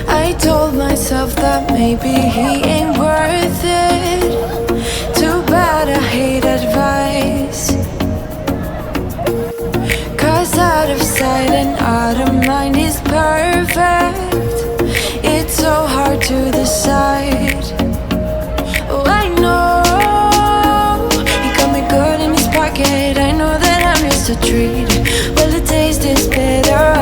I told myself that maybe he ain't worth it. Too bad I hate advice. Cause out of sight and out of mind is perfect. It's so hard to decide. Oh, I know he got me good in his pocket. I know that I'm just a treat. Well, the taste is bitter.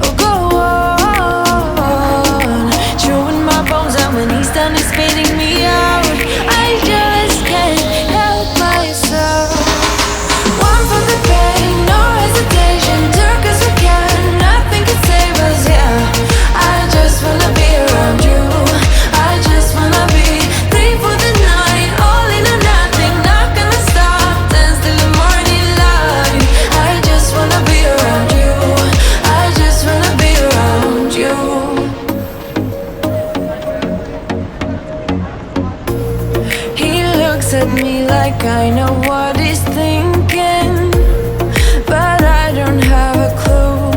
Oh, go on, chewing my bones out when he's done is spitting me out. I just can't help myself. One for the pain, no hesitation. Took us we can, nothing can save us, yeah. I just wanna be around you. I just wanna be free for the night, all in or nothing. Not gonna stop, dance till the morning light. I just wanna be around you. I just wanna be around you. He looks at me like I know what he's thinking, but I don't have a clue.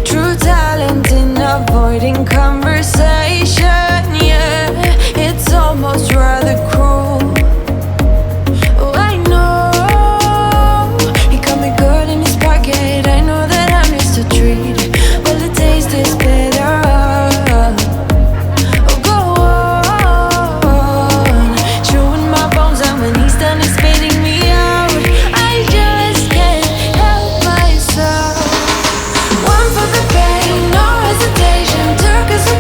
True talent in avoiding conversation, yeah. It's almost rather cruel. Oh, I know he got me good in his pocket. I know that I'm just a treat. Well, the taste is bitter. Oh, go on, chewing my bones out when he's done is spitting me out. I just can't help myself. One for the pain, no hesitation. Took us we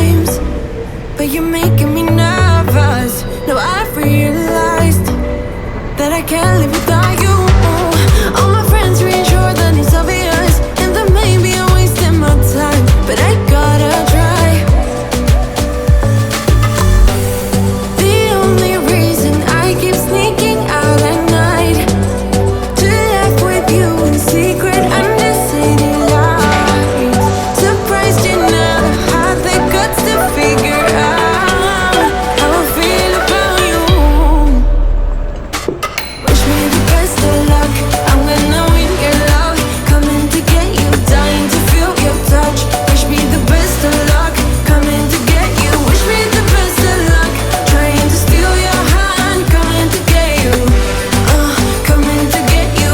times, but you're making me nervous. Now I've realized that I can't live without you. All my friends reassure that it's obvious, and that maybe I'm wasting my time, but I gotta try. The only reason I keep sneaking out at night to laugh with you in secret under city lights. Surprised you never had the guts to figure out how I feel about you. Wish me the best of luck. I'm gonna win your love, coming to get you, dying to feel your touch. Wish me the best of luck, coming to get you. Wish me the best of luck, trying to steal your hand, coming to get you. Coming to get you,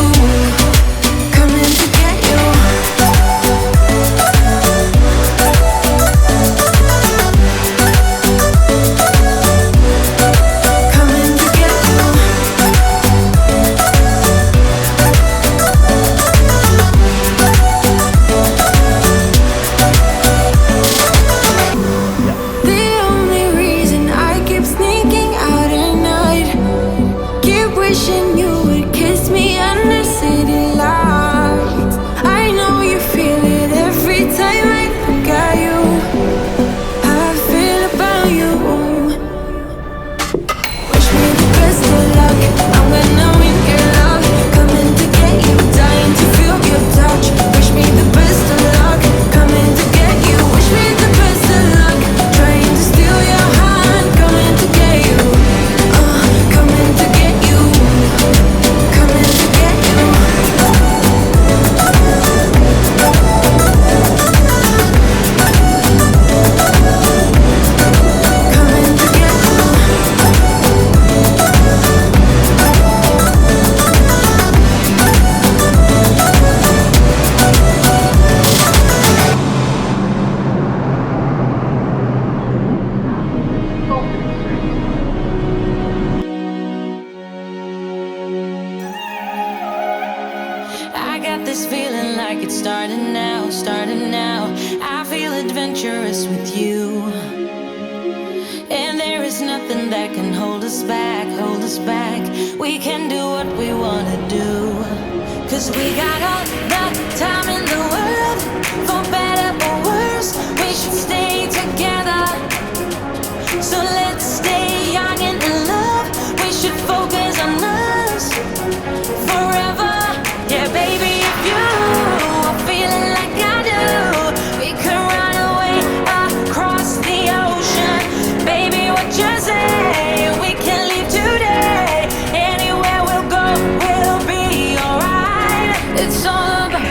coming to get you. Coming to get you. The only reason I keep sneaking out at night, keep wishing you would kiss me under city lights. I know you feel it every time I look at you. How I feel about you. Wish me the best of luck. I'm gonna win your love, coming to get you, dying to feel your touch. Wish me the best of luck, coming to get you. Wish me the best of luck, trying to steal your hand, coming to get you. Coming to get you, coming to get you. Coming to get you. I got this feeling like it's starting now, starting now. I feel adventurous with you, and there is nothing that can hold us back, hold us back. We can do what we wanna do, 'cause we got all the time in the world. For better or worse, we should stay together. So let's stay young and in love. We should focus on us forever. Yeah, baby, if you are feeling like I do, we can run away across the ocean. Baby, what you say? We can leave today. Anywhere we'll go, we'll be alright. It's all about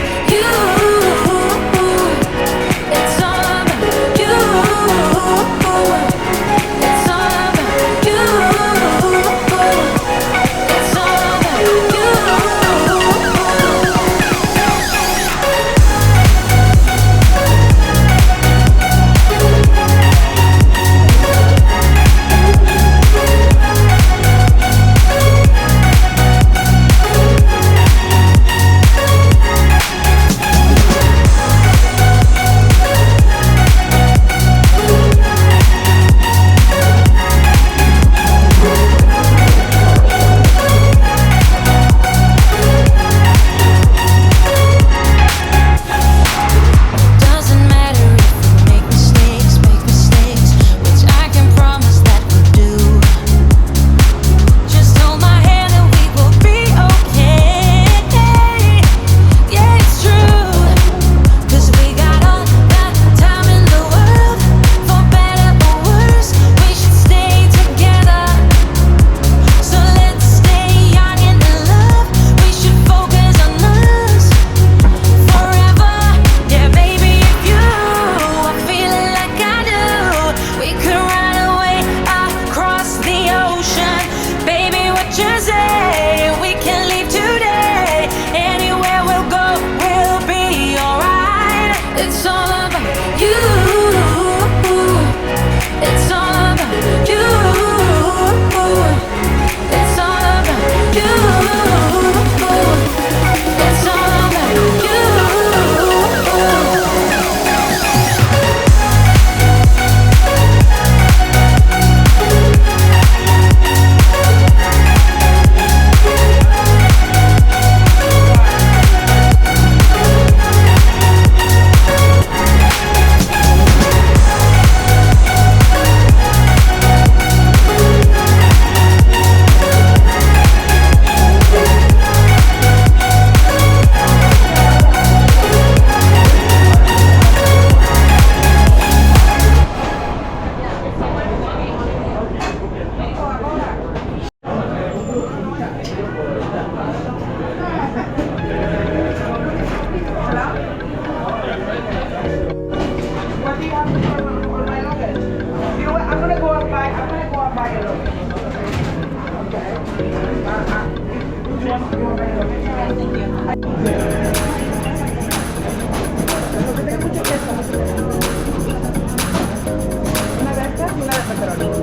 pero no.